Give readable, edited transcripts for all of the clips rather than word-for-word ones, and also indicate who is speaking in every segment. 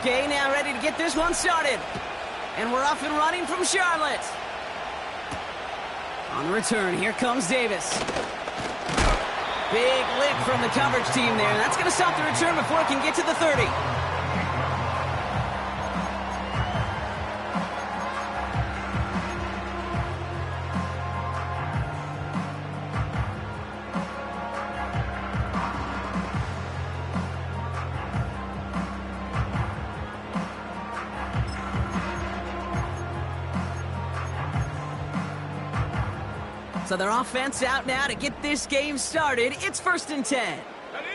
Speaker 1: Okay, now ready to get this one started. And we're off and running from Charlotte. On the return, here comes Davis. Big lick from the coverage team there. That's going to stop the return before it can get to the 30. So their offense out now to get this game started. It's 1st and 10.
Speaker 2: Ready?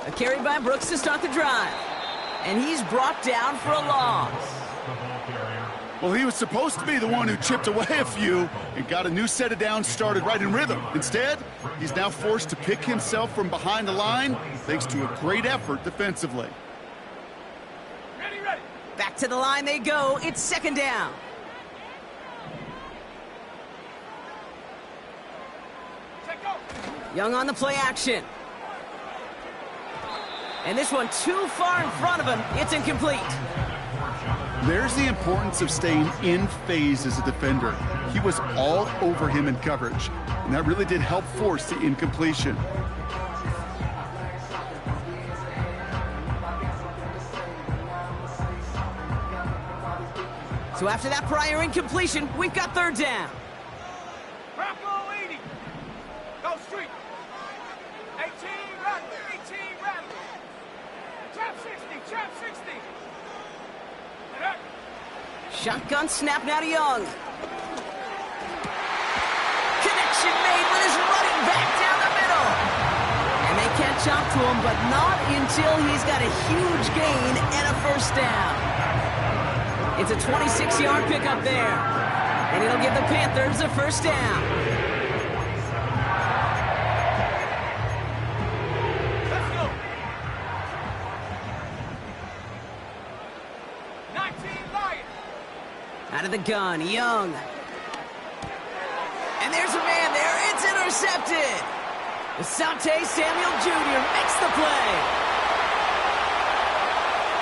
Speaker 1: A carry by Brooks to start the drive. And he's brought down for a loss.
Speaker 3: Well, he was supposed to be the one who chipped away a few and got a new set of downs started right in rhythm. Instead, he's now forced to pick himself from behind the line thanks to a great effort defensively.
Speaker 2: Ready, ready.
Speaker 1: Back to the line they go. It's 2nd down.
Speaker 2: Check go.
Speaker 1: Young on the play action. And this one too far in front of him. It's incomplete.
Speaker 3: There's the importance of staying in phase as a defender. He was all over him in coverage, and that really did help force the incompletion.
Speaker 1: So after that prior incompletion, we've got 3rd down.
Speaker 2: Bronco 80. Go street. 18 run. 18 run. Trap 60. Trap 60.
Speaker 1: Shotgun snap now to Young. Connection made with his running back down the middle. And they catch up to him, but not until he's got a huge gain and a 1st down. It's a 26-yard pickup there. And it'll give the Panthers a 1st down.
Speaker 2: Let's go. 19 Lions.
Speaker 1: Out of the gun, Young. And there's a man there. It's intercepted. Asante Samuel Jr. makes the play.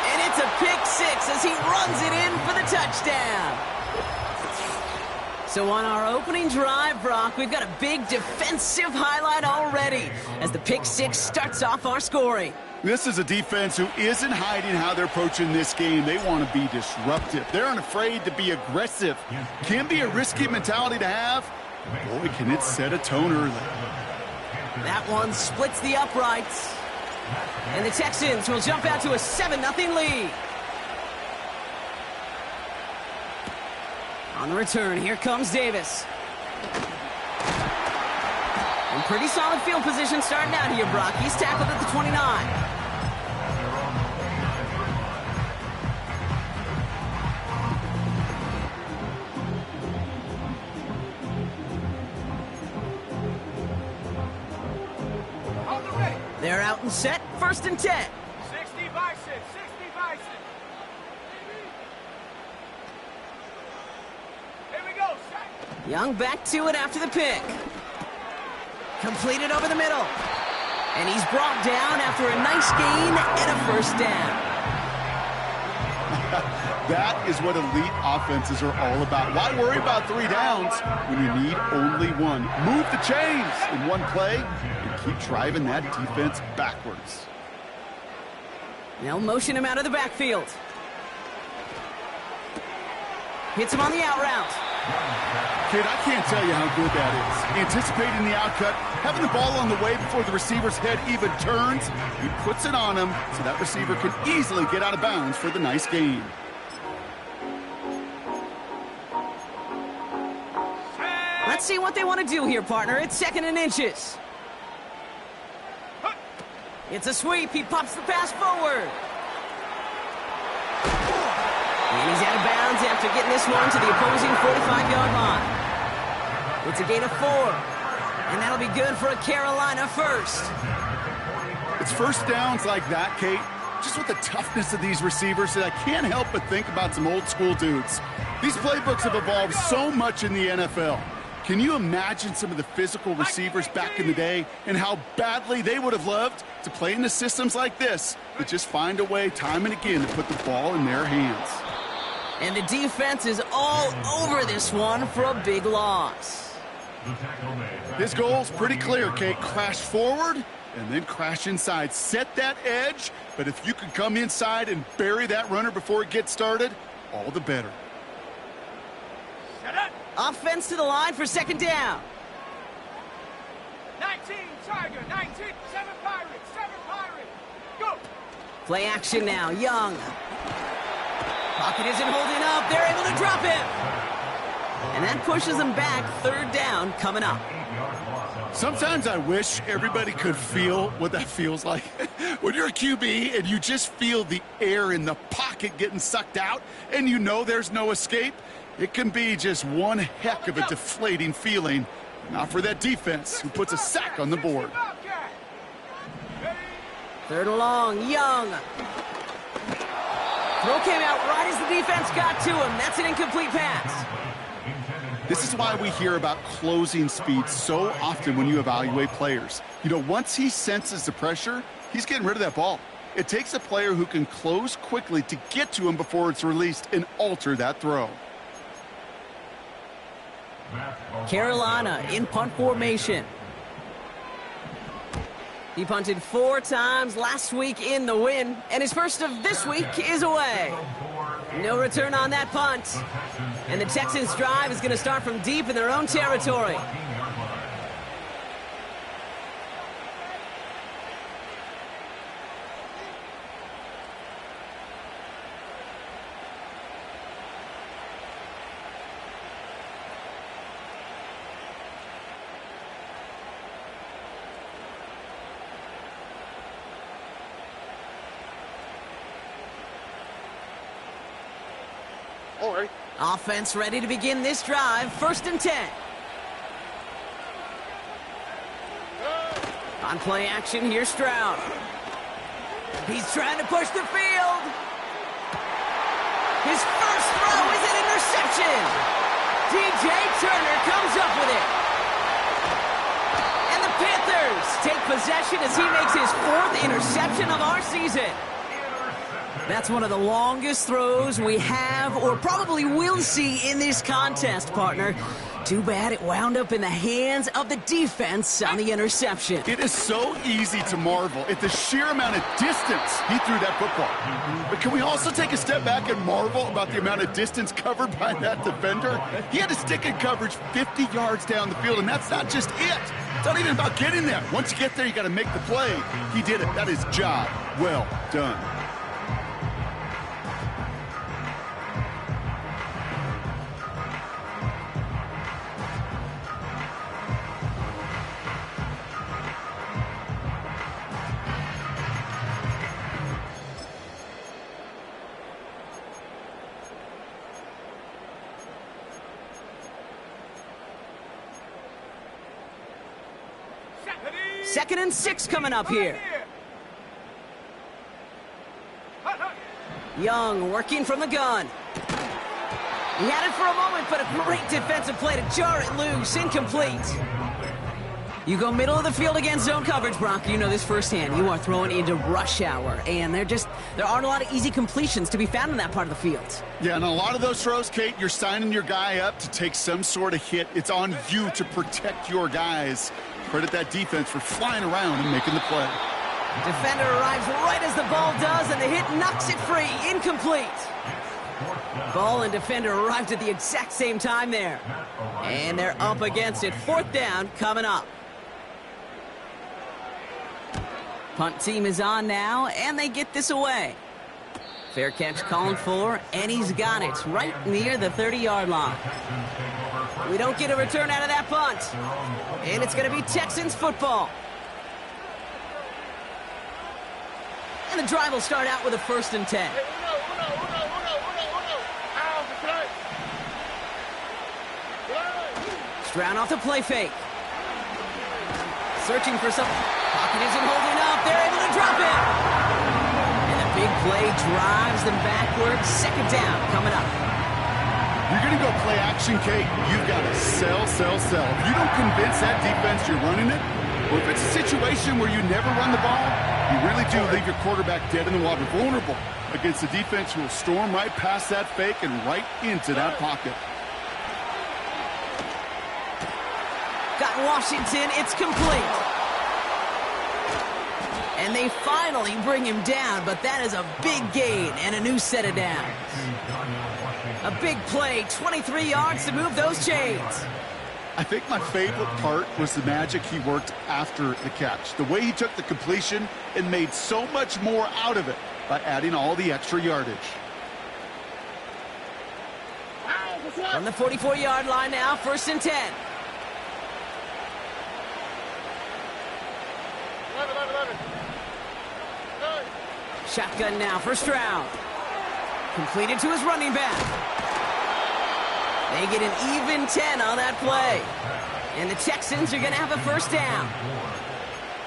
Speaker 1: And it's a pick 6 as he runs it in for the touchdown. So on our opening drive, Brock, we've got a big defensive highlight already as the pick 6 starts off our scoring.
Speaker 3: This is a defense who isn't hiding how they're approaching this game. They want to be disruptive. They're unafraid to be aggressive. Can be a risky mentality to have. Boy, can it set a tone early.
Speaker 1: That one splits the uprights. And the Texans will jump out to a 7-0 lead. On the return, here comes Davis. And pretty solid field position starting out here, Brock. He's tackled at the 29. They're out and set, 1st and 10.
Speaker 2: 60 Bison, 60 Bison. Here we go, set.
Speaker 1: Young back to it after the pick. Completed over the middle. And he's brought down after a nice gain and a 1st down.
Speaker 3: That is what elite offenses are all about. Why worry about 3 downs when you need only 1? Move the chains in one play and keep driving that defense backwards.
Speaker 1: They'll motion him out of the backfield. Hits him on the out route.
Speaker 3: Kid, I can't tell you how good that is. Anticipating the outcut, having the ball on the way before the receiver's head even turns, he puts it on him so that receiver can easily get out of bounds for the nice gain.
Speaker 1: Let's see what they want to do here, partner. It's 2nd and inches. It's a sweep. He pops the pass forward. And he's out of bounds after getting this one to the opposing 45-yard line. It's a gain of 4. And that'll be good for a Carolina 1st.
Speaker 3: It's It's first downs like that, Kate, just with the toughness of these receivers, that I can't help but think about some old school dudes. These playbooks have evolved so much in the NFL. Can you imagine some of the physical receivers back in the day and how badly they would have loved to play in the systems like this that just find a way time and again to put the ball in their hands?
Speaker 1: And the defense is all over this one for a big loss.
Speaker 3: His goal's pretty clear, Kate. Crash forward and then crash inside. Set that edge, but if you can come inside and bury that runner before it gets started, all the better.
Speaker 2: Set up.
Speaker 1: Offense to the line for second down.
Speaker 2: 19 Tiger, 19, 7 Pirates, 7 Pirates. Go.
Speaker 1: Play action now, Young. Pocket isn't holding up. They're able to drop him. And that pushes them back. Third down coming up.
Speaker 3: Sometimes I wish everybody could feel what that feels like. When you're a QB and you just feel the air in the pocket getting sucked out and you know there's no escape, it can be just one heck of a deflating feeling. Not for that defense who puts a sack on the board.
Speaker 1: Third and long, Young. Throw came out right as the defense got to him. That's an incomplete pass.
Speaker 3: This is why we hear about closing speed so often when you evaluate players. You know, once he senses the pressure, he's getting rid of that ball. It takes a player who can close quickly to get to him before it's released and alter that throw.
Speaker 1: Carolina in punt formation. He punted 4 times last week in the win, and his first of this week is away. No return on that punt. And the Texans' drive is going to start from deep in their own territory.
Speaker 3: All right.
Speaker 1: Offense ready to begin this drive. First and 10. On play action, here's Stroud. He's trying to push the field. His first throw is an interception. DJ Turner comes up with it. And the Panthers take possession as he makes his 4th interception of our season. That's one of the longest throws we have or probably will see in this contest, partner. Too bad it wound up in the hands of the defense on the interception.
Speaker 3: It is so easy to marvel at the sheer amount of distance he threw that football. But can we also take a step back and marvel about the amount of distance covered by that defender? He had to stick in coverage 50 yards down the field, and that's not just it. It's not even about getting there. Once you get there, you got to make the play. He did it. That is job well done.
Speaker 1: Second and 6 coming up here. Young working from the gun. He had it for a moment, but a great defensive play to jar it loose. Incomplete. You go middle of the field against zone coverage, Brock. You know this firsthand. You are throwing into rush hour, and there aren't a lot of easy completions to be found in that part of the field.
Speaker 3: Yeah, and a lot of those throws, Kate, you're signing your guy up to take some sort of hit. It's on you to protect your guys. Credit that defense for flying around and making the play.
Speaker 1: Defender arrives right as the ball does, and the hit knocks it free. Incomplete. Ball and defender arrived at the exact same time there. And they're up against it. 4th down coming up. Punt team is on now, and they get this away. Fair catch called for, and he's got it right near the 30-yard line. We don't get a return out of that punt. And it's going to be Texans football. And the drive will start out with a 1st and 10. Stroud off the play fake. Searching for something. Pocket isn't holding up. They're able to drop it. And a big play drives them backwards. Second down coming up.
Speaker 3: You're going to go play action, Kate. You've got to sell, sell, sell. If you don't convince that defense you're running it, or if it's a situation where you never run the ball, you really do leave your quarterback dead in the water, vulnerable against a defense who will storm right past that fake and right into that pocket.
Speaker 1: Got Washington. It's complete. And they finally bring him down, but that is a big gain and a new set of downs. A big play, 23 yards to move those chains.
Speaker 3: I think my favorite part was the magic he worked after the catch. The way he took the completion and made so much more out of it by adding all the extra yardage.
Speaker 1: On the 44-yard line now, 1st and 10. Shotgun now, first round. Completed to his running back. They get an even 10 on that play. And the Texans are going to have a first down.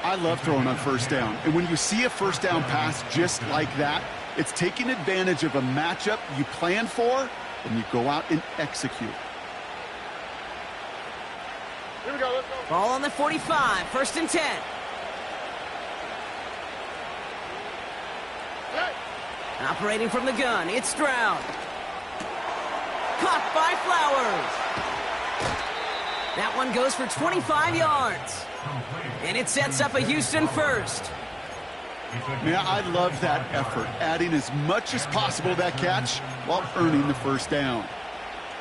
Speaker 3: I love throwing on first down. And when you see a first down pass just like that, it's taking advantage of a matchup you plan for, and you go out and execute.
Speaker 2: Here we go, let's go.
Speaker 1: Ball on the 45, 1st and 10. Operating from the gun, it's Stroud. Caught by Flowers. That one goes for 25 yards. And it sets up a Houston first.
Speaker 3: Yeah, I love that effort, adding as much as possible to that catch while earning the first down.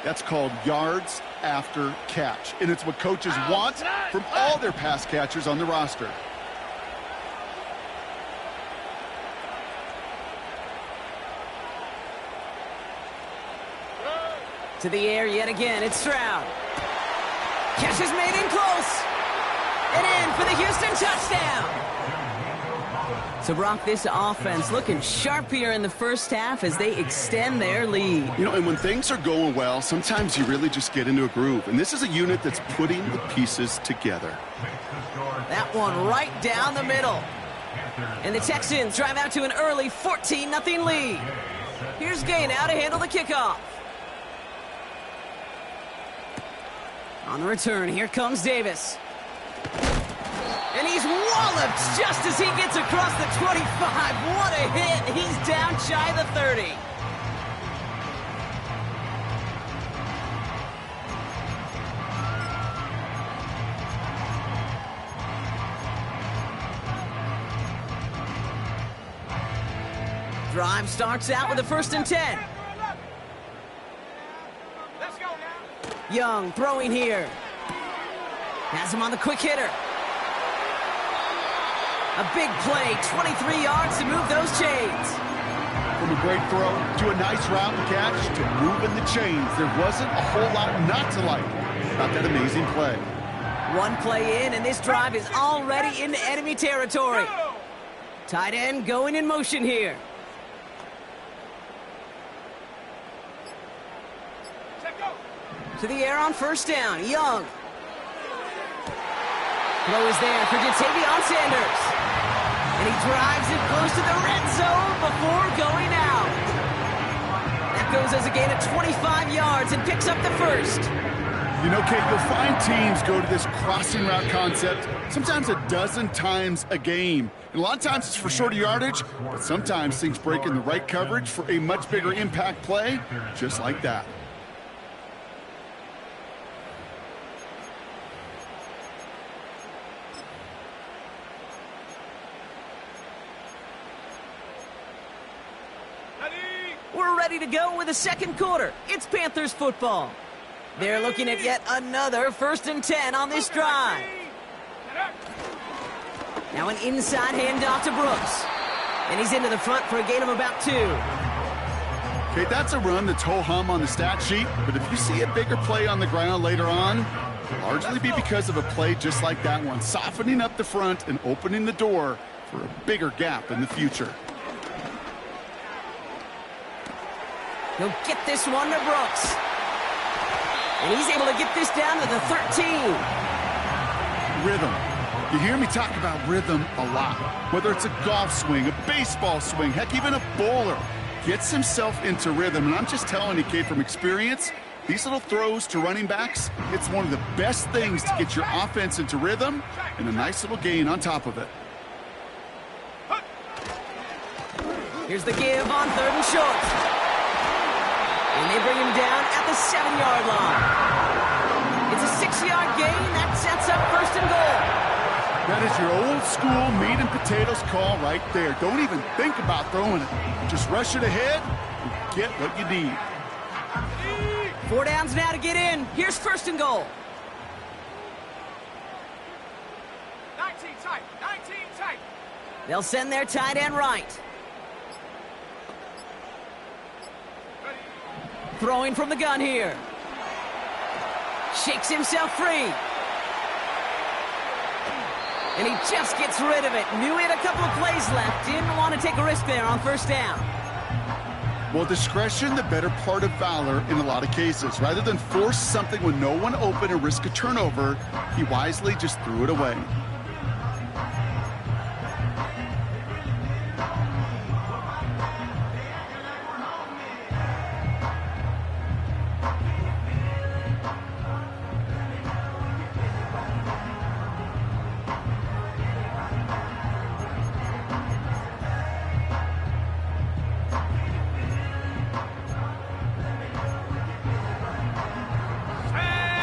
Speaker 3: That's called yards after catch, and it's what coaches want from all their pass catchers on the roster.
Speaker 1: To the air yet again, it's Stroud. Catch is made in close. And in for the Houston touchdown. So, Brock, this offense looking sharp here in the first half as they extend their lead.
Speaker 3: You know, and when things are going well, sometimes you really just get into a groove. And this is a unit that's putting the pieces together.
Speaker 1: That one right down the middle. And the Texans drive out to an early 14-0 lead. Here's Gay now to handle the kickoff. On the return, here comes Davis. And he's walloped just as he gets across the 25. What a hit. He's down shy of the 30. Drive starts out with a 1st and 10.
Speaker 2: Let's go now.
Speaker 1: Young throwing here. Has him on the quick hitter. A big play, 23 yards to move those chains.
Speaker 3: From a great throw to a nice round catch to moving the chains, there wasn't a whole lot not to like about that amazing play.
Speaker 1: One play in, and this drive is already into enemy territory. Tight end going in motion here. To the air on 1st down, Young. Throw is there for Jatavion Sanders. And he drives it close to the red zone before going out. That goes as a gain of 25 yards and picks up the first.
Speaker 3: You know, Kate, you'll find teams go to this crossing route concept sometimes a dozen times a game. And a lot of times it's for shorter yardage, but sometimes things break in the right coverage for a much bigger impact play, just like that.
Speaker 1: We're ready to go with the second quarter. It's Panthers football. They're looking at yet another 1st and 10 on this drive. Now an inside handoff to Brooks. And he's into the front for a gain of about 2.
Speaker 3: Okay, that's a run that's ho-hum on the stat sheet, but if you see a bigger play on the ground later on, it'll largely be because of a play just like that one, softening up the front and opening the door for a bigger gap in the future.
Speaker 1: He'll get this one to Brooks. And he's able to get this down to the 13.
Speaker 3: Rhythm. You hear me talk about rhythm a lot. Whether it's a golf swing, a baseball swing, heck, even a bowler gets himself into rhythm. And I'm just telling you, kid, from experience, these little throws to running backs, it's one of the best things to get your offense into rhythm and a nice little gain on top of it.
Speaker 1: Here's the give on 3rd and short. And they bring him down at the 7-yard line. It's a 6-yard gain. That sets up 1st and goal.
Speaker 3: That is your old school meat and potatoes call right there. Don't even think about throwing it. Just rush it ahead and get what you need.
Speaker 1: 4 downs now to get in. Here's 1st and goal.
Speaker 2: 19 tight, 19 tight.
Speaker 1: They'll send their tight end right. Throwing from the gun here. Shakes himself free. And he just gets rid of it. Knew he had a couple of plays left. Didn't want to take a risk there on 1st down.
Speaker 3: Well, discretion, the better part of valor in a lot of cases. Rather than force something with no one open and risk a turnover, he wisely just threw it away.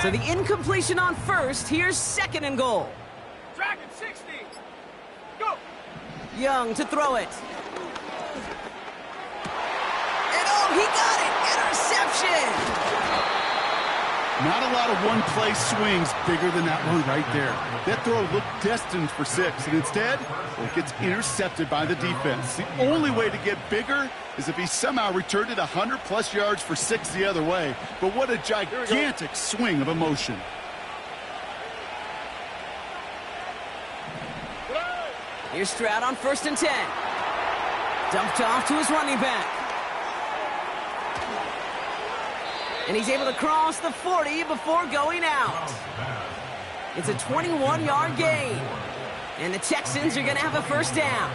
Speaker 1: So the incompletion on 1st. Here's 2nd and goal.
Speaker 2: Dragon 60. Go.
Speaker 1: Young to throw it. And oh, he got it! Interception!
Speaker 3: Not a lot of one-play swings bigger than that one right there. That throw looked destined for 6, and instead, well, it gets intercepted by the defense. The only way to get bigger is if he somehow returned it 100-plus yards for 6 the other way. But what a gigantic swing of emotion.
Speaker 1: Here's Stroud on 1st and 10. Dumped off to his running back. And he's able to cross the 40 before going out. It's a 21-yard gain. And the Texans are going to have a 1st down.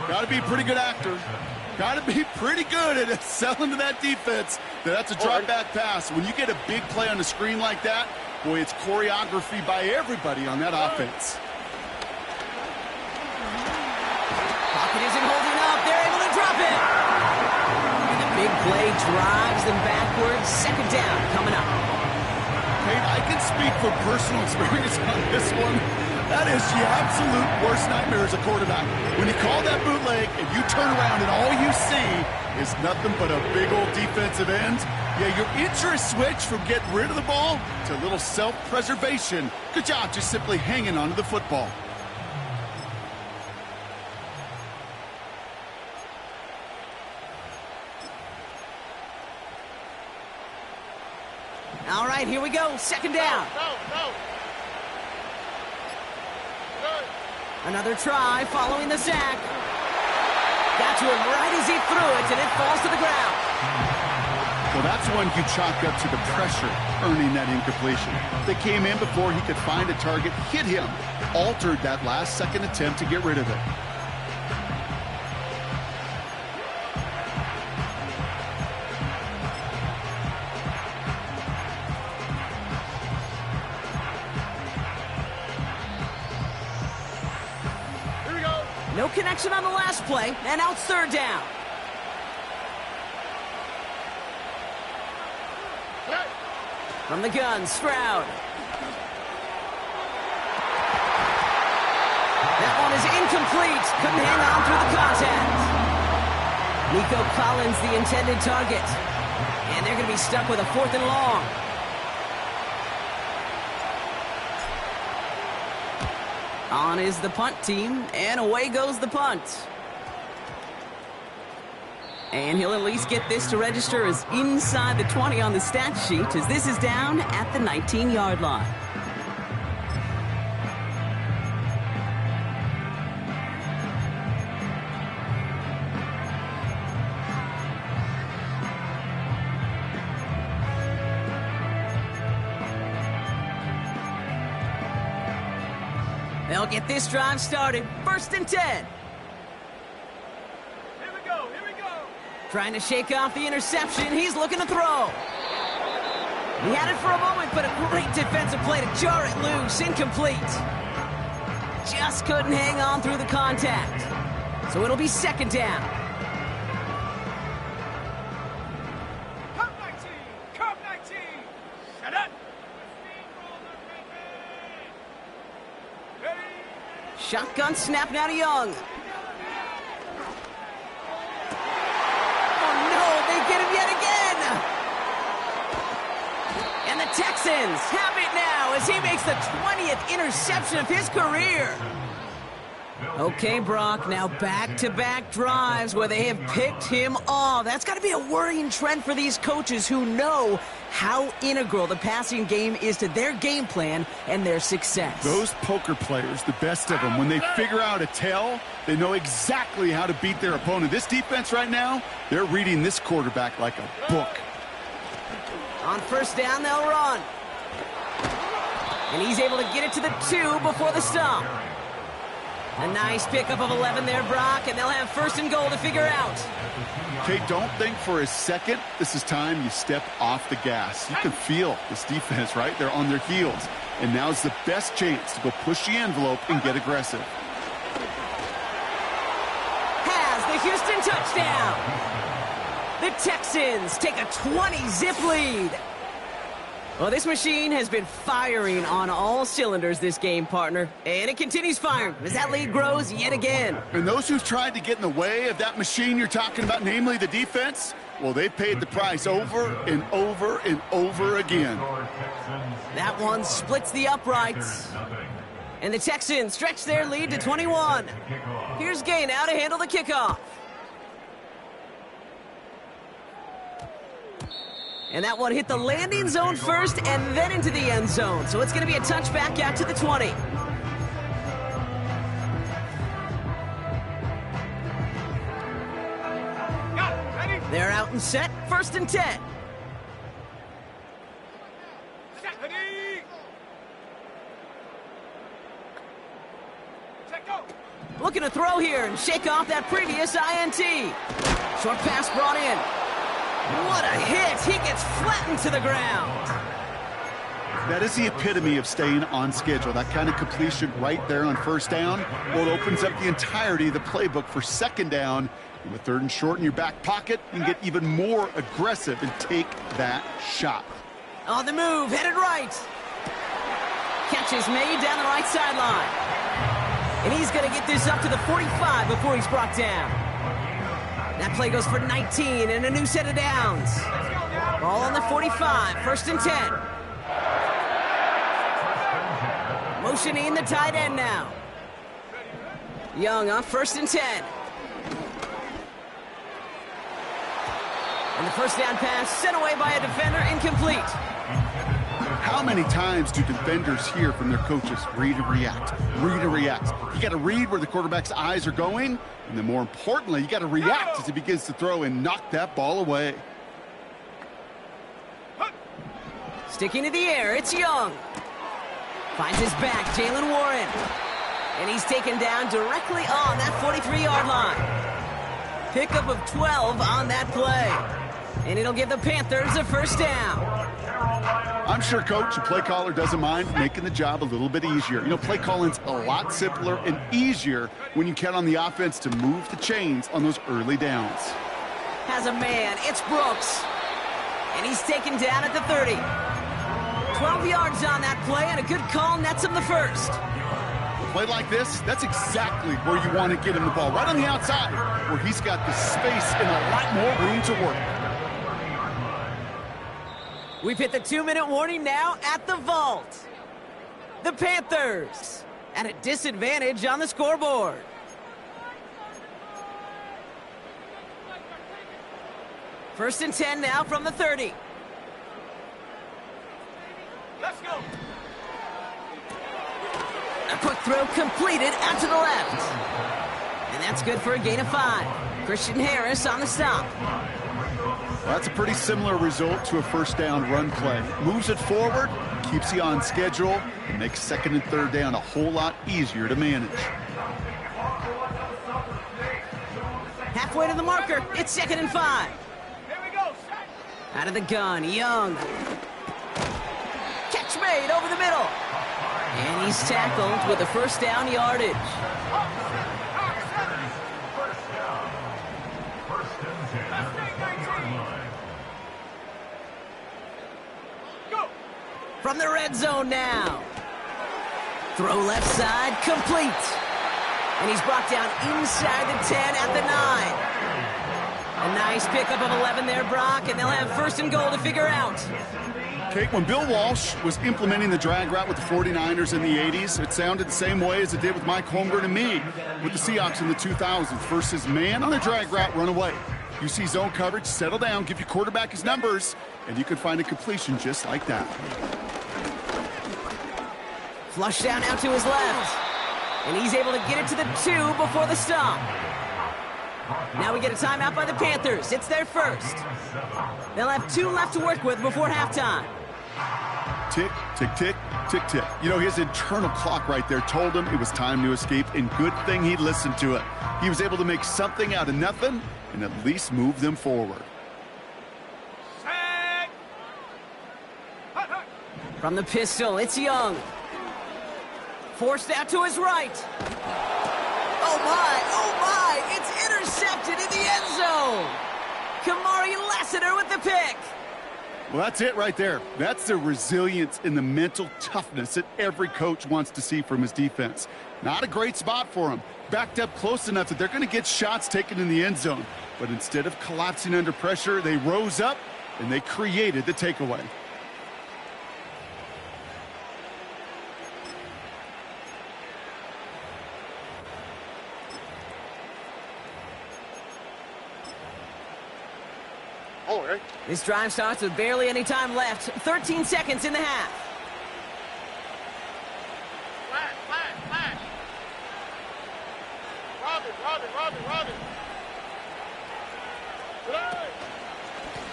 Speaker 3: Got to be a pretty good actor. Got to be pretty good at selling to that defense. That's a drop-back pass. When you get a big play on the screen like that, boy, it's choreography by everybody on that offense.
Speaker 1: Pocket isn't holding up. They're able to drop it. And the big play drives them backwards. 2nd down coming up.
Speaker 3: Hey, I can speak from personal experience on this one. That is the absolute worst nightmare as a quarterback. When you call that bootleg and you turn around and all you see is nothing but a big old defensive end, yeah, your interest switch from getting rid of the ball to a little self-preservation. Good job just simply hanging onto the football.
Speaker 1: All right, here we go. 2nd down.
Speaker 2: Go.
Speaker 1: Another try following the sack. Got to him right as he threw it, and it falls to the ground.
Speaker 3: Well, that's one you chalk up to the pressure earning that incompletion. They came in before he could find a target, hit him, altered that last-second attempt to get rid of it.
Speaker 1: No connection on the last play, and now it's 3rd down. From the gun, Stroud. That one is incomplete. Couldn't hang on through the contact. Nico Collins, the intended target. And they're going to be stuck with a 4th and long. On is the punt team, and away goes the punt. And he'll at least get this to register as inside the 20 on the stat sheet, as this is down at the 19-yard line. They'll get this drive started. 1st and 10.
Speaker 2: Here we go, here we go.
Speaker 1: Trying to shake off the interception. He's looking to throw. He had it for a moment, but a great defensive play to jar it loose. Incomplete. Just couldn't hang on through the contact. So it'll be 2nd down.
Speaker 2: Come 19, come 19. Shut up. Ready?
Speaker 1: Shotgun snap now to Young. Oh no, they get him yet again. And the Texans have it now as he makes the 20th interception of his career. Okay, Brock, now back-to-back drives where they have picked him off. That's got to be a worrying trend for these coaches who know how integral the passing game is to their game plan and their success.
Speaker 3: Those poker players, the best of them, when they figure out a tell, they know exactly how to beat their opponent. This defense right now, they're reading this quarterback like a book.
Speaker 1: On 1st down, they'll run. And he's able to get it to the 2 before the stop. A nice pickup of 11 there, Brock, and they'll have 1st and goal to figure out.
Speaker 3: Okay, don't think for a second this is time you step off the gas. You can feel this defense, right? They're on their heels. And now's the best chance to go push the envelope and get aggressive.
Speaker 1: Has the Houston touchdown. The Texans take a 20-zip lead. Well, this machine has been firing on all cylinders this game, partner. And it continues firing as that lead grows yet again.
Speaker 3: And those who've tried to get in the way of that machine you're talking about, namely the defense, well, they paid the price over and over and over again.
Speaker 1: That one splits the uprights. And the Texans stretch their lead to 21. Here's Gay now to handle the kickoff. And that one hit the landing zone first and then into the end zone. So it's going to be a touchback out to the 20.
Speaker 2: Got it, ready?
Speaker 1: They're out and set. 1st and 10.
Speaker 2: Set, ready? Set, go.
Speaker 1: Looking to throw here and shake off that previous INT. Short pass brought in. What a hit! He gets flattened to the ground.
Speaker 3: That is the epitome of staying on schedule. That kind of completion right there on 1st down. Well, it opens up the entirety of the playbook for 2nd down. And with 3rd and short in your back pocket, you can get even more aggressive and take that shot.
Speaker 1: On the move, headed right. Catch is made down the right sideline. And he's going to get this up to the 45 before he's brought down. That play goes for 19 and a new set of downs. Ball on the 45, 1st and 10. Motioning the tight end now. Young on 1st and 10. And the 1st down pass sent away by a defender, incomplete.
Speaker 3: How many times do defenders hear from their coaches, read and react, read and react? You got to read where the quarterback's eyes are going, and then more importantly, you got to react as he begins to throw and knock that ball away.
Speaker 1: Sticking to the air, it's Young. Finds his back, Jalen Warren. And he's taken down directly on that 43-yard line. Pickup of 12 on that play. And it'll give the Panthers a 1st down.
Speaker 3: I'm sure Coach, the play caller, doesn't mind making the job a little bit easier. You know, play calling's a lot simpler and easier when you count on the offense to move the chains on those early downs.
Speaker 1: Has a man, it's Brooks. And he's taken down at the 30. 12 yards on that play, and a good call nets him the 1st.
Speaker 3: A play like this, that's exactly where you want to get him the ball, right on the outside, where he's got the space and a lot more room to work.
Speaker 1: We've hit the 2-minute warning now at the vault. The Panthers at a disadvantage on the scoreboard. First and 10 now from the 30.
Speaker 2: Let's go.
Speaker 1: A quick throw completed out to the left. And that's good for a gain of 5. Christian Harris on the stop.
Speaker 3: Well, that's a pretty similar result to a 1st down run play. Moves it forward, keeps you on schedule and makes second and third down a whole lot easier to manage.
Speaker 1: Halfway to the marker. It's 2nd and 5.
Speaker 2: Here we go, set.
Speaker 1: Out of the gun, Young. Catch made over the middle. And he's tackled with a first down yardage. From the red zone now. Throw left side, complete. And he's brought down inside the 10 at the 9. A nice pickup of 11 there, Brock, and they'll have 1st and goal to figure out.
Speaker 3: Okay, when Bill Walsh was implementing the drag route with the 49ers in the 80s, it sounded the same way as it did with Mike Holmgren and me with the Seahawks in the 2000s. Versus man on the drag route, run away. You see zone coverage, settle down, give your quarterback his numbers, and you can find a completion just like that.
Speaker 1: Flush down out to his left. And he's able to get it to the 2 before the stop. Now we get a timeout by the Panthers. It's their first. They'll have 2 left to work with before halftime.
Speaker 3: Tick, tick, tick, tick, tick. You know, his internal clock right there told him it was time to escape, and good thing he listened to it. He was able to make something out of nothing and at least move them forward.
Speaker 2: Set.
Speaker 1: From the pistol, it's Young. Forced out to his right. Oh my, it's intercepted in the end zone. Kamari Lassiter with the pick.
Speaker 3: Well, that's it right there. That's the resilience and the mental toughness that every coach wants to see from his defense. Not a great spot for him. Backed up close enough that they're going to get shots taken in the end zone. But instead of collapsing under pressure, they rose up and they created the takeaway.
Speaker 1: This drive starts with barely any time left. 13 seconds in the half.
Speaker 2: Flash. Robin.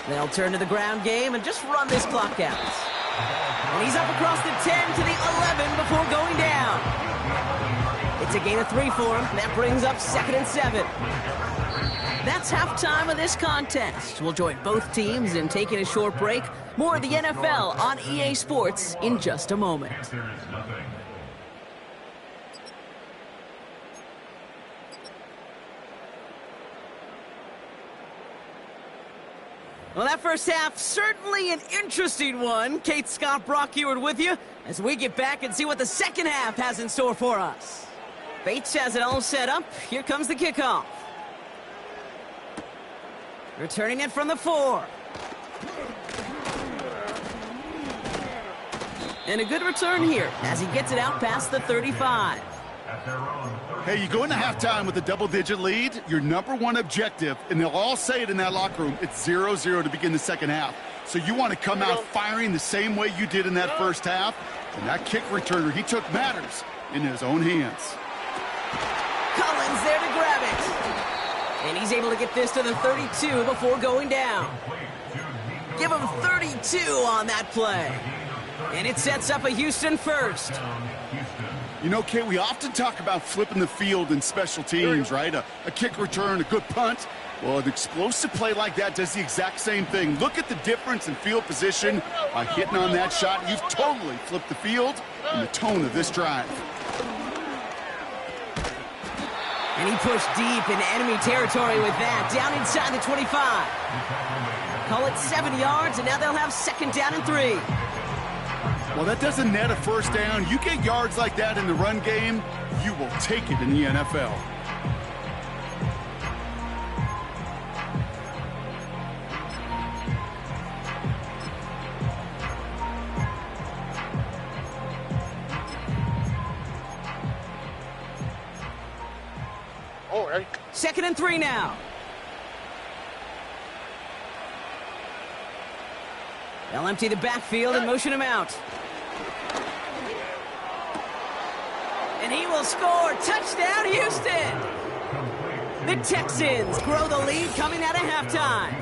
Speaker 1: They'll turn to the ground game and just run this clock out. And he's up across the 10 to the 11 before going down. It's a gain of 3 for him. That brings up 2nd and 7. That's halftime of this contest. We'll join both teams in taking a short break. More of the NFL on EA Sports in just a moment. Well, that first half, certainly an interesting one. Kate, Scott, Brock Ewart with you as we get back and see what the second half has in store for us. Bates has it all set up. Here comes the kickoff. Returning it from the 4. And a good return here as he gets it out past the 35.
Speaker 3: Hey, you go into halftime with a double-digit lead, your number one objective, and they'll all say it in that locker room, it's 0-0 to begin the second half. So you want to come out firing the same way you did in that first half. And that kick returner, he took matters in his own hands.
Speaker 1: Collins there to grab it. And he's able to get this to the 32 before going down. Give him 32 on that play. And it sets up a Houston first.
Speaker 3: You know, Kate, we often talk about flipping the field in special teams, right? A kick return, a good punt. Well, an explosive play like that does the exact same thing. Look at the difference in field position by hitting on that shot. You've totally flipped the field and the tone of this drive.
Speaker 1: And he pushed deep into enemy territory with that, down inside the 25. Call it 7 yards, and now they'll have 2nd down and 3.
Speaker 3: Well, that doesn't net a first down. You get yards like that in the run game, you will take it in the NFL.
Speaker 2: All right.
Speaker 1: 2nd and 3 now. They'll empty the backfield and motion him out. And he will score. Touchdown, Houston! The Texans grow the lead coming out of halftime.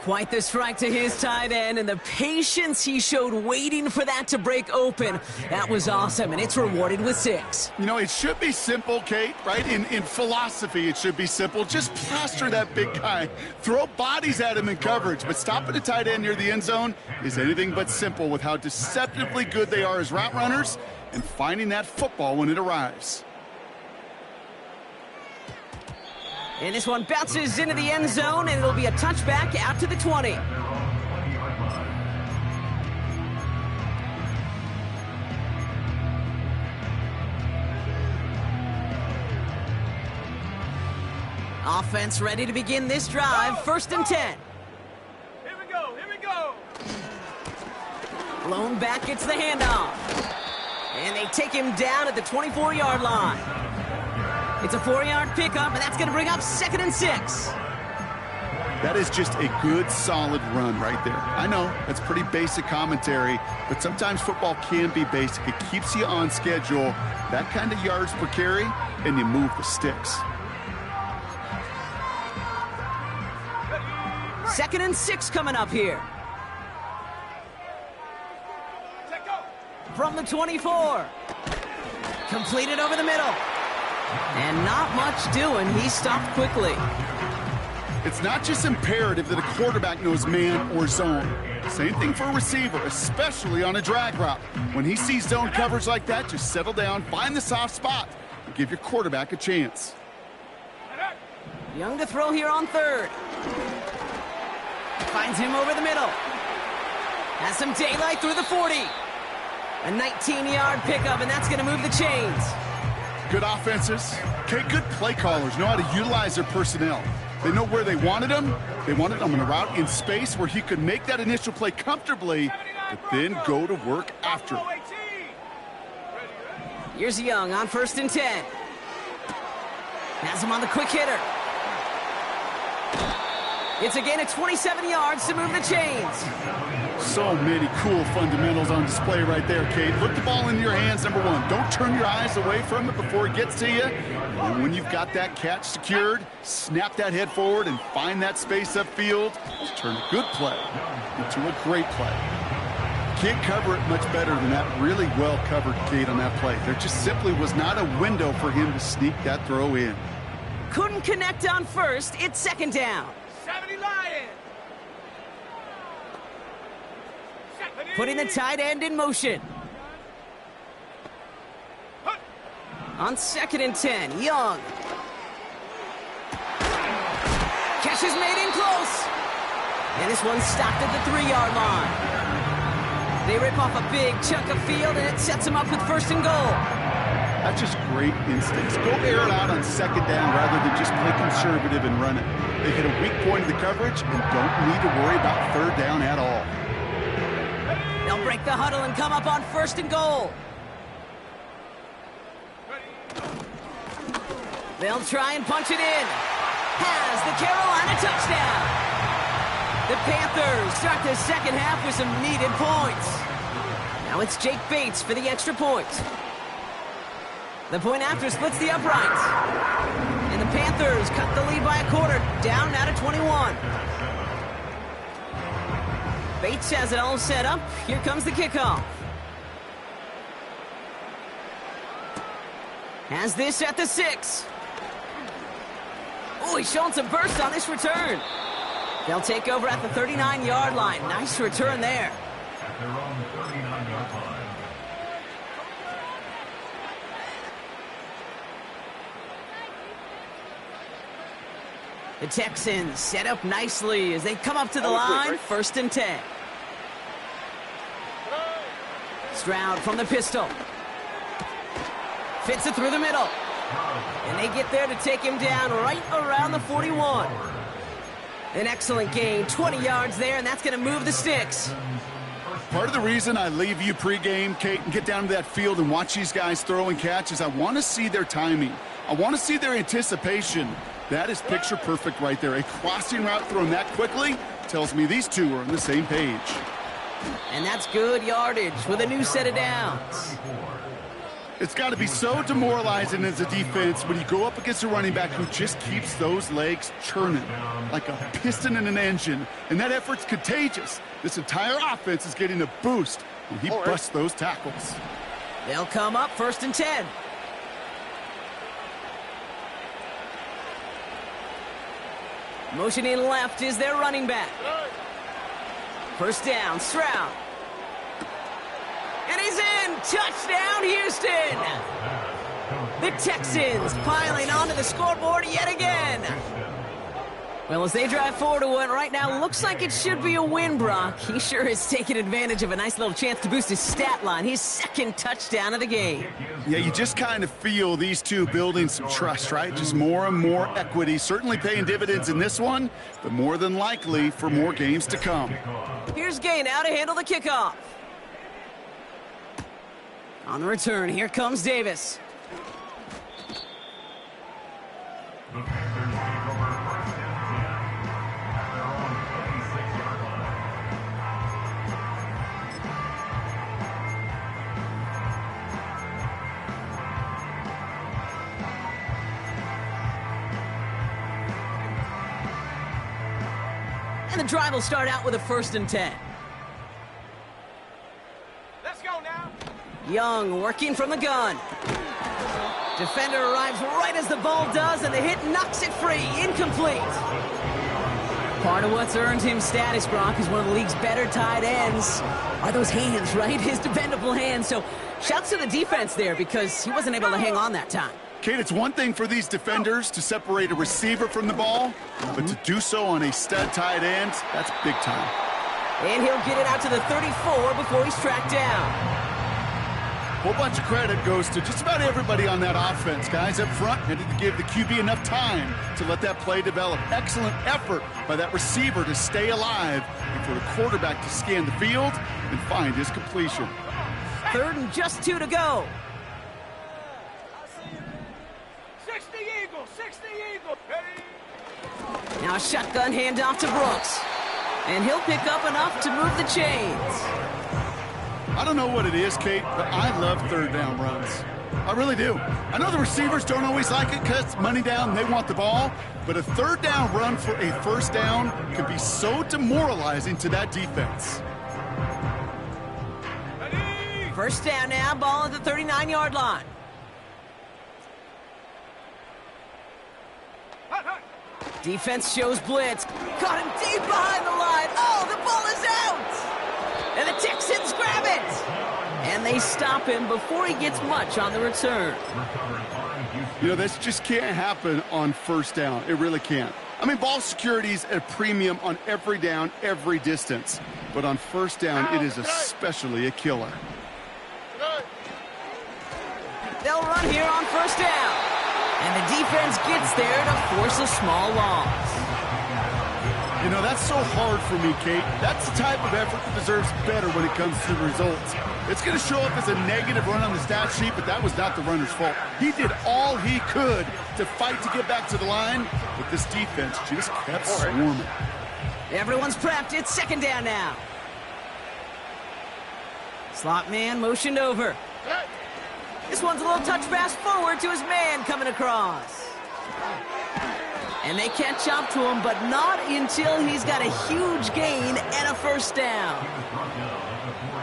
Speaker 1: Quite the strike to his tight end, and the patience he showed waiting for that to break open. That was awesome, and it's rewarded with 6.
Speaker 3: You know, it should be simple, Kate, right? In philosophy, it should be simple. Just plaster that big guy. Throw bodies at him in coverage, but stopping a tight end near the end zone is anything but simple with how deceptively good they are as route runners and finding that football when it arrives.
Speaker 1: And this one bounces into the end zone, and it'll be a touchback out to the 20. Offense ready to begin this drive. 1st and 10.
Speaker 2: Here we go, here we go.
Speaker 1: Blown back, gets the handoff. And they take him down at the 24-yard line. It's a 4-yard pickup, and that's going to bring up 2nd and 6.
Speaker 3: That is just a good, solid run right there. I know, that's pretty basic commentary, but sometimes football can be basic. It keeps you on schedule, that kind of yards per carry, and you move the sticks.
Speaker 1: 2nd and 6 coming up here. From the 24. Completed over the middle. And not much doing. He stopped quickly.
Speaker 3: It's not just imperative that a quarterback knows man or zone. Same thing for a receiver, especially on a drag route. When he sees zone coverage like that, just settle down, find the soft spot, and give your quarterback a chance.
Speaker 1: Young to throw here on 3rd. Finds him over the middle. Has some daylight through the 40. A 19-yard pickup, and that's going to move the chains.
Speaker 3: Good offenses. Okay, good play callers know how to utilize their personnel. They know where they wanted him. They wanted him in a route in space where he could make that initial play comfortably, but then go to work after it.
Speaker 1: Here's Young on 1st and 10. Has him on the quick hitter. It's a gain of 27 yards to move the chains.
Speaker 3: So many cool fundamentals on display right there, Kate. Put the ball in your hands, number 1. Don't turn your eyes away from it before it gets to you. And when you've got that catch secured, snap that head forward and find that space upfield. Turn a good play into a great play. Can't cover it much better than that really well-covered Kate on that play. There just simply was not a window for him to sneak that throw in.
Speaker 1: Couldn't connect on 1st. It's 2nd down.
Speaker 2: 70 Lions.
Speaker 1: Putting the tight end in motion. On 2nd and 10, Young. Catch is made in close. And this one's stopped at the 3-yard line. They rip off a big chunk of field, and it sets them up with 1st and goal.
Speaker 3: That's just great instincts. Go air it out on 2nd down rather than just play conservative and run it. They hit a weak point of the coverage and don't need to worry about 3rd down at all.
Speaker 1: They'll break the huddle and come up on 1st and goal. They'll try and punch it in. Has the Carolina touchdown. The Panthers start the 2nd half with some needed points. Now it's Jake Bates for the extra point. The point after splits the uprights. And the Panthers cut the lead by a quarter, down now to 21. Bates has it all set up. Here comes the kickoff. Has this at the 6. Oh, he's showing some burst on this return. They'll take over at the 39-yard line. Nice return there.
Speaker 4: At their own 39-yard line.
Speaker 1: The Texans set up nicely as they come up to the line. 1st and 10. Stroud from the pistol. Fits it through the middle. And they get there to take him down right around the 41. An excellent gain. 20 yards there, and that's going to move the sticks.
Speaker 3: Part of the reason I leave you pregame, Kate, and get down to that field and watch these guys throw and catch is I want to see their timing. I want to see their anticipation. That is picture perfect right there. A crossing route thrown that quickly tells me these two are on the same page.
Speaker 1: And that's good yardage with a new set of downs.
Speaker 3: It's got to be so demoralizing as a defense when you go up against a running back who just keeps those legs churning like a piston in an engine, and that effort's contagious. This entire offense is getting a boost when he busts those tackles.
Speaker 1: They'll come up 1st and 10. Motioning left is their running back. 1st down, Stroud. And he's in! Touchdown, Houston! The Texans piling onto the scoreboard yet again. Well, as they drive forward to what right now looks like it should be a win, Brock, he sure is taking advantage of a nice little chance to boost his stat line. His 2nd touchdown of the game.
Speaker 3: Yeah, you just kind of feel these two building some trust, right? Just more and more equity, certainly paying dividends in this one, but more than likely for more games to come.
Speaker 1: Here's Gay now to handle the kickoff. On the return, here comes Davis.
Speaker 4: The Panthers take over 1st and 10 at their own 26-yard line.
Speaker 1: And the drive will start out with a 1st and 10.
Speaker 2: Let's go now.
Speaker 1: Young working from the gun. Defender arrives right as the ball does, and the hit knocks it free. Incomplete. Part of what's earned him status, Gronk, is one of the league's better tight ends. Are those hands, right? His dependable hands. So shouts to the defense there because he wasn't able to hang on that time.
Speaker 3: Kate, it's one thing for these defenders to separate a receiver from the ball, but to do so on a stud tight end, that's big time.
Speaker 1: And he'll get it out to the 34 before he's tracked down.
Speaker 3: Whole bunch of credit goes to just about everybody on that offense. Guys up front needed to give the QB enough time to let that play develop. Excellent effort by that receiver to stay alive and for the quarterback to scan the field and find his completion.
Speaker 1: 3rd and just 2 to go.
Speaker 2: 60 Eagles, 60 Eagles. Ready?
Speaker 1: Now a shotgun handoff to Brooks. And he'll pick up enough to move the chains.
Speaker 3: I don't know what it is, Kate, but I love 3rd down runs. I really do. I know the receivers don't always like it because money down, they want the ball, but a 3rd down run for a 1st down can be so demoralizing to that defense.
Speaker 2: Ready?
Speaker 1: 1st down now, ball at the 39-yard line.
Speaker 2: Hut, hut.
Speaker 1: Defense shows blitz. Caught him deep behind the line. Oh, the ball is out! And the Texans grab it! And they stop him before he gets much on the return.
Speaker 3: You know, this just can't happen on 1st down. It really can't. I mean, ball security's at a premium on every down, every distance. But on 1st down, it is especially a killer.
Speaker 1: They'll run here on 1st down. And the defense gets there to force a small loss.
Speaker 3: You know, that's so hard for me, Kate. That's the type of effort that deserves better when it comes to the results. It's going to show up as a negative run on the stat sheet, but that was not the runner's fault. He did all he could to fight to get back to the line, but this defense just kept swarming.
Speaker 1: Everyone's prepped. It's 2nd down now. Slot man motioned over. This one's a little touch pass forward to his man coming across. And they catch up to him, but not until he's got a huge gain and a 1st down.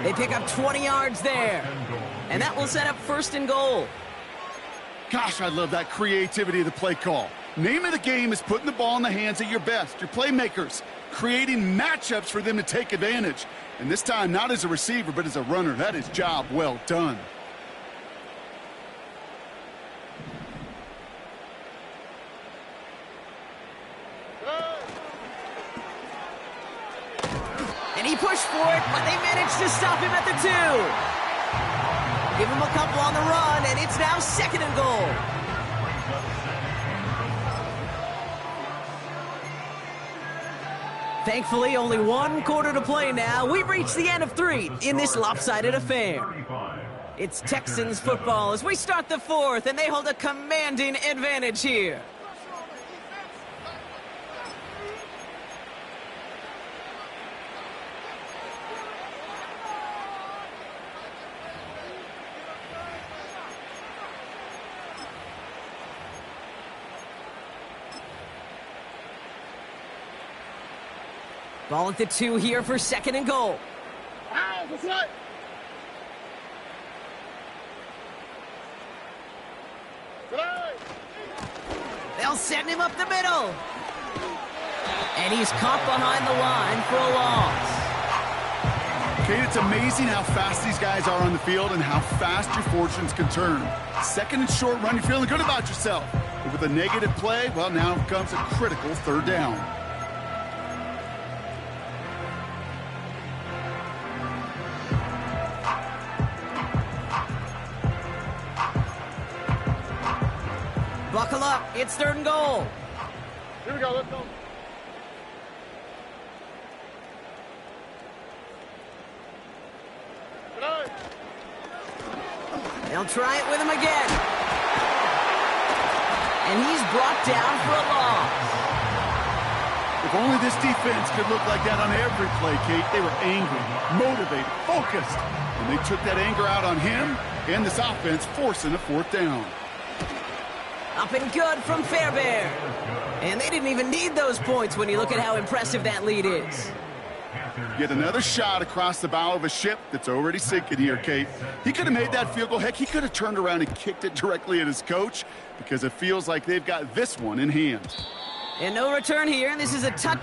Speaker 1: They pick up 20 yards there. And that will set up 1st and goal.
Speaker 3: Gosh, I love that creativity of the play call. Name of the game is putting the ball in the hands of your best, your playmakers, creating matchups for them to take advantage. And this time, not as a receiver, but as a runner. That is job well done.
Speaker 1: And he pushed for it, but they managed to stop him at the 2. Give him a couple on the run, and it's now 2nd and goal. Thankfully, only 1 quarter to play now. We've reached the end of 3 in this lopsided affair. It's Texans football as we start the 4th, and they hold a commanding advantage here. Ball at the 2 here for 2nd and goal. They'll send him up the middle. And he's caught behind the line for a loss.
Speaker 3: Kate, it's amazing how fast these guys are on the field and how fast your fortunes can turn. 2nd and short run, you're feeling good about yourself. But with a negative play, well, now comes a critical 3rd down.
Speaker 1: Buckle up, it's 3rd and goal.
Speaker 2: Here we go, let's go.
Speaker 1: They'll try it with him again. And he's brought down for a loss.
Speaker 3: If only this defense could look like that on every play, Kate. They were angry, motivated, focused. And they took that anger out on him and this offense, forcing a 4th down.
Speaker 1: Up and good from Fairbairn. And they didn't even need those points when you look at how impressive that lead is.
Speaker 3: Yet another shot across the bow of a ship that's already sinking here, Kate. He could have made that field goal. Heck, he could have turned around and kicked it directly at his coach because it feels like they've got this one in hand.
Speaker 1: And no return here, and this is a touch.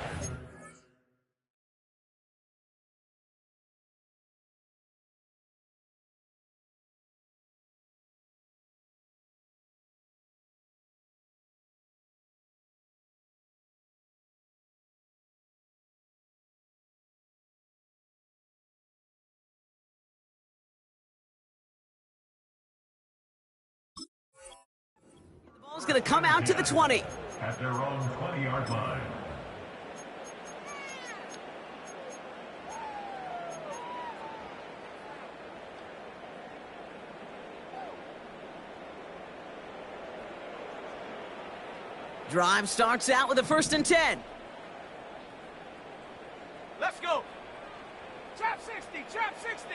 Speaker 1: The ball's going to come out to the 20.
Speaker 4: At their own 20-yard line.
Speaker 1: Drive starts out with a 1st and 10.
Speaker 2: Let's go. Trap 60, trap 60.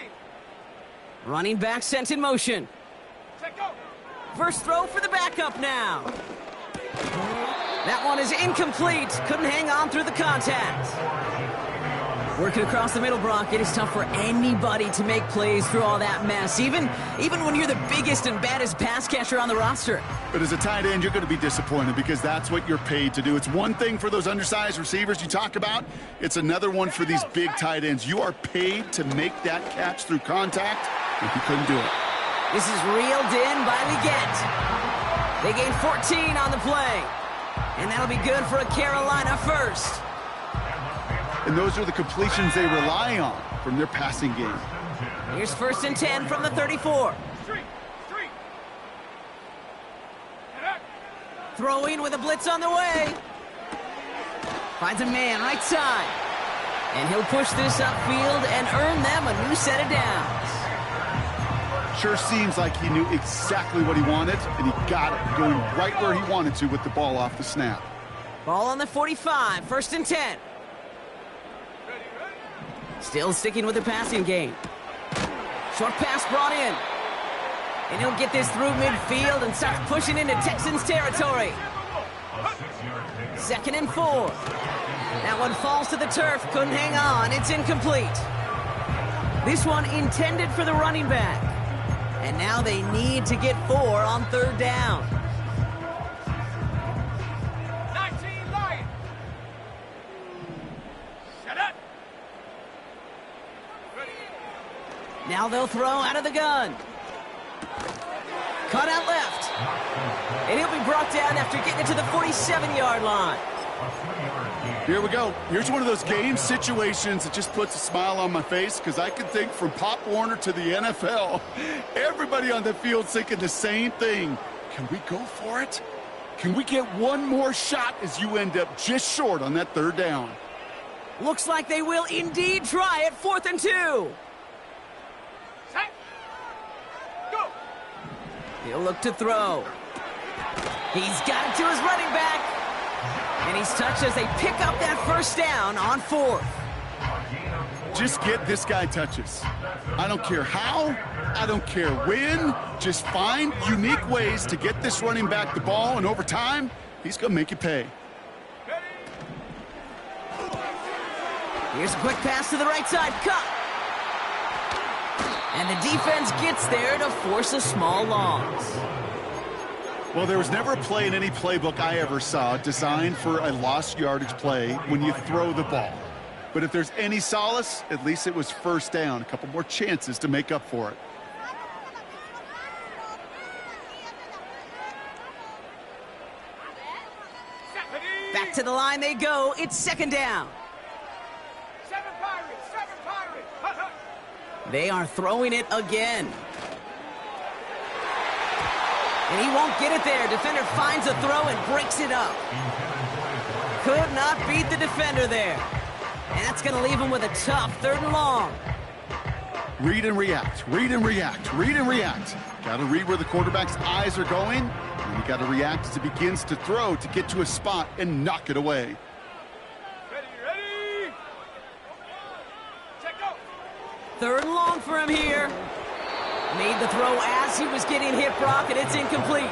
Speaker 1: Running back sent in motion.
Speaker 2: Check go.
Speaker 1: First throw for the backup now. That one is incomplete. Couldn't hang on through the contact. Working across the middle, Brock, it is tough for anybody to make plays through all that mess, even when you're the biggest and baddest pass catcher on the roster.
Speaker 3: But as a tight end, you're going to be disappointed because that's what you're paid to do. It's one thing for those undersized receivers you talk about. It's another one for these big tight ends. You are paid to make that catch through contact, and he couldn't do it.
Speaker 1: This is reeled in by Leggett. They gain 14 on the play. And that'll be good for a Carolina first.
Speaker 3: And those are the completions they rely on from their passing game.
Speaker 1: Here's 1st and 10 from the 34.
Speaker 2: Street.
Speaker 1: Throwing with a blitz on the way. Finds a man right side. And he'll push this upfield and earn them a new set of downs.
Speaker 3: Sure seems like he knew exactly what he wanted, and he got it, going right where he wanted to with the ball off the snap.
Speaker 1: Ball on the 45, 1st and 10. Still sticking with the passing game. Short pass brought in. And he'll get this through midfield and start pushing into Texans territory. 2nd and 4. That one falls to the turf, couldn't hang on, it's incomplete. This one intended for the running back. And now they need to get 4 on 3rd down.
Speaker 2: 19 Lion. Shut up. Ready.
Speaker 1: Now they'll throw out of the gun. Cut out left. And he'll be brought down after getting it to the 47-yard line.
Speaker 3: Here we go. Here's one of those game situations that just puts a smile on my face because I can think from Pop Warner to the NFL. Everybody on the field's thinking the same thing. Can we go for it? Can we get one more shot as you end up just short on that 3rd down?
Speaker 1: Looks like they will indeed try it. 4th and 2.
Speaker 2: Set. Go.
Speaker 1: He'll look to throw. He's got it to his running back. And he's touched as they pick up that 1st down on 4th.
Speaker 3: Just get this guy touches. I don't care how, I don't care when. Just find unique ways to get this running back the ball, and over time, he's going to make you pay.
Speaker 1: Here's a quick pass to the right side. Cut. And the defense gets there to force a small loss.
Speaker 3: Well, there was never a play in any playbook I ever saw designed for a lost yardage play when you throw the ball. But if there's any solace, at least it was first down. A couple more chances to make up for it.
Speaker 1: Back to the line they go. It's second down.
Speaker 2: 7 Pirates, 7 Pirates.
Speaker 1: They are throwing it again. And he won't get it there. Defender finds a throw and breaks it up. Could not beat the defender there. And that's going to leave him with a tough 3rd and long.
Speaker 3: Read and react, read and react, read and react. Got to read where the quarterback's eyes are going, and you got to react as he begins to throw to get to a spot and knock it away.
Speaker 2: Ready. Check go.
Speaker 1: 3rd and long for him here. Made the throw as he was getting hit, Brock, and it's incomplete.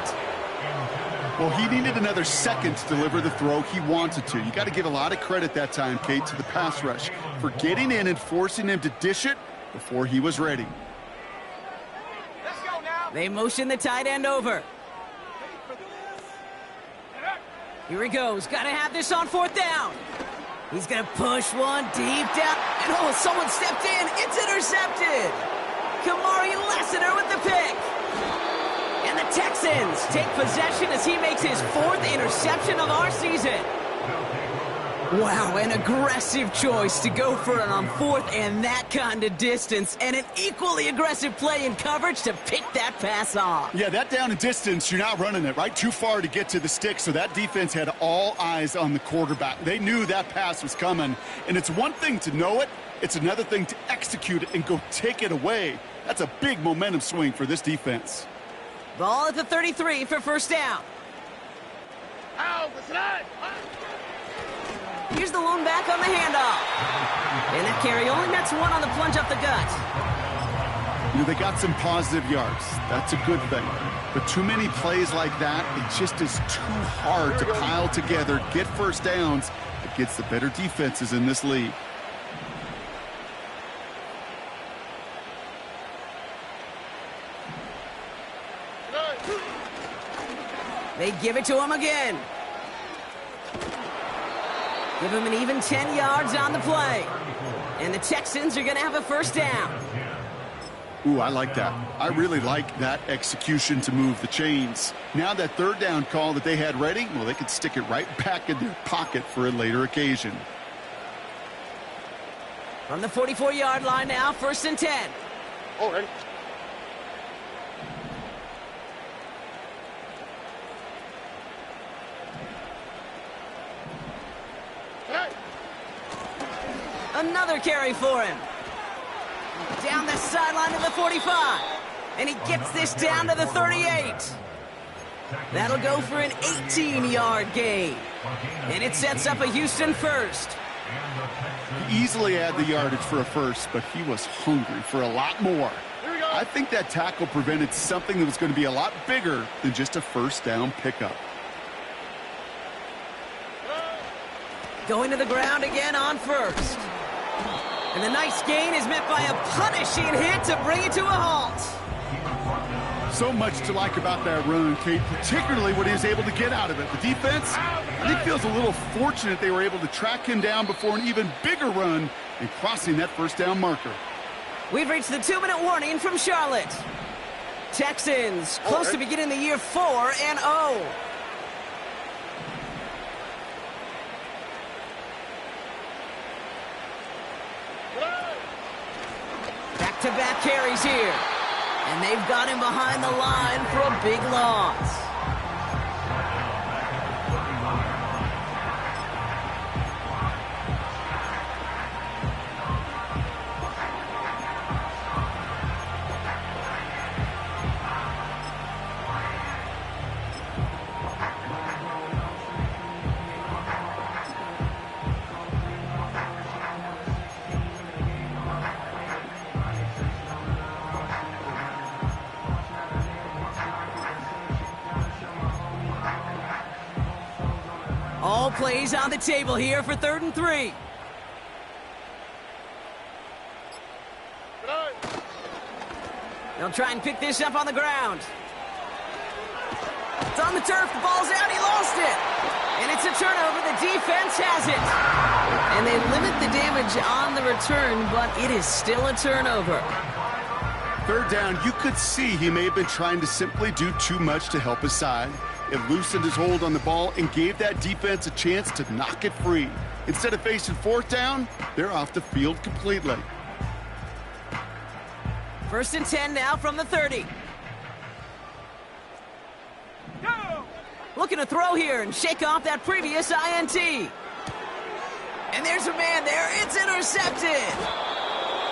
Speaker 3: Well, he needed another second to deliver the throw he wanted to. You got to give a lot of credit that time, Kate, to the pass rush for getting in and forcing him to dish it before he was ready.
Speaker 2: Let's go now.
Speaker 1: They motion the tight end over. Here he goes. Got to have this on 4th down. He's going to push one deep down. And oh, someone stepped in. It's intercepted. Kamari Lassiter with the pick. And the Texans take possession as he makes his 4th interception of our season. Wow, an aggressive choice to go for it on 4th and that kind of distance, and an equally aggressive play in coverage to pick that pass off.
Speaker 3: Yeah, that down and distance, you're not running it, right? Too far to get to the stick, so that defense had all eyes on the quarterback. They knew that pass was coming, and it's one thing to know it, it's another thing to execute it and go take it away. That's a big momentum swing for this defense.
Speaker 1: Ball at the 33 for 1st down. Here's the lone back on the handoff. And that carry only nets 1 on the plunge up the gut.
Speaker 3: You know, they got some positive yards. That's a good thing. But too many plays like that, it just is too hard to pile together, get first downs against the better defenses in this league.
Speaker 1: They give it to him again. Give him an even 10 yards on the play. And the Texans are going to have a 1st down.
Speaker 3: Ooh, I like that. I really like that execution to move the chains. Now that 3rd down call that they had ready, well, they could stick it right back in their pocket for a later occasion.
Speaker 1: From the 44-yard line now, 1st and 10.
Speaker 2: Oh, ready.
Speaker 1: Another carry for him. Down the sideline to the 45. And he gets this down to the 38. That'll go for an 18-yard gain. And it sets up a Houston 1st.
Speaker 3: He easily had the yardage for a 1st, but he was hungry for a lot more. I think that tackle prevented something that was going to be a lot bigger than just a 1st down pickup.
Speaker 1: Going to the ground again on 1st. And the nice gain is met by a punishing hit to bring it to a halt.
Speaker 3: So much to like about that run, Kate, particularly what he was able to get out of it. The defense, I think, feels a little fortunate they were able to track him down before an even bigger run and crossing that 1st down marker.
Speaker 1: We've reached the 2-minute warning from Charlotte. Texans close to beginning the year 4-0. Back-to-back carries here. And they've got him behind the line for a big loss. All plays on the table here for 3rd and 3. They'll try and pick this up on the ground. It's on the turf. The ball's out. He lost it. And it's a turnover. The defense has it. And they limit the damage on the return, but it is still a turnover.
Speaker 3: Third down, you could see he may have been trying to simply do too much to help his side. It loosened his hold on the ball and gave that defense a chance to knock it free. Instead of facing fourth down, they're off the field completely.
Speaker 1: 1st and 10 now from the 30.
Speaker 2: Go!
Speaker 1: Looking to throw here and shake off that previous INT. And there's a man there. It's intercepted.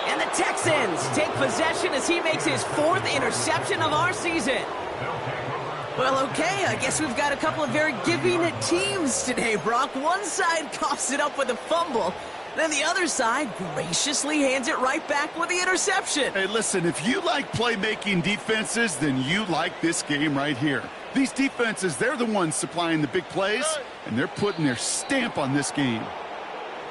Speaker 1: And the Texans take possession as he makes his 4th interception of our season. Well, okay, I guess we've got a couple of very giving teams today, Brock. One side coughs it up with a fumble. Then the other side graciously hands it right back with the interception.
Speaker 3: Hey, listen, if you like playmaking defenses, then you like this game right here. These defenses, they're the ones supplying the big plays, and they're putting their stamp on this game.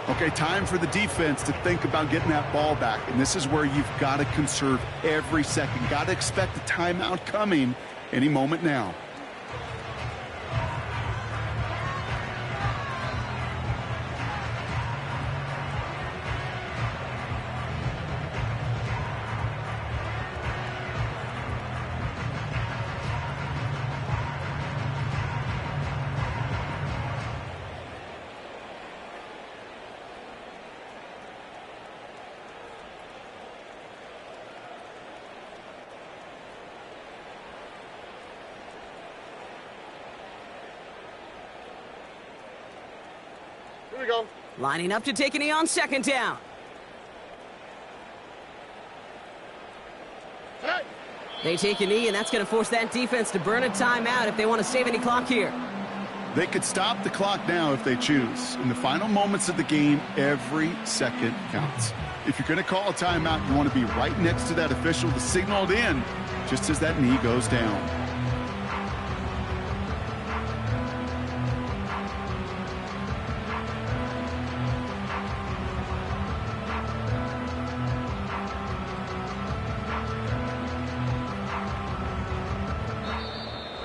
Speaker 3: Okay, time for the defense to think about getting that ball back, and this is where you've got to conserve every second. Got to expect a timeout coming any moment now.
Speaker 5: Here we go.
Speaker 1: Lining up to take a knee on 2nd down.
Speaker 5: Hey.
Speaker 1: They take a knee, and that's going to force that defense to burn a timeout if they want to save any clock here.
Speaker 3: They could stop the clock now if they choose. In the final moments of the game, every second counts. If you're going to call a timeout, you want to be right next to that official to signal it in just as that knee goes down.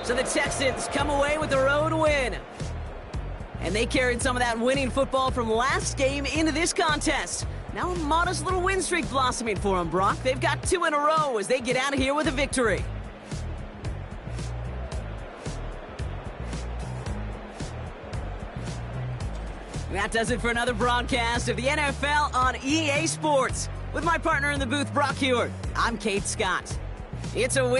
Speaker 1: So the Texans come away with the road win. And they carried some of that winning football from last game into this contest. Now a modest little win streak blossoming for them, Brock. They've got 2 in a row as they get out of here with a victory. And that does it for another broadcast of the NFL on EA Sports. With my partner in the booth, Brock Hewitt, I'm Kate Scott. It's a win.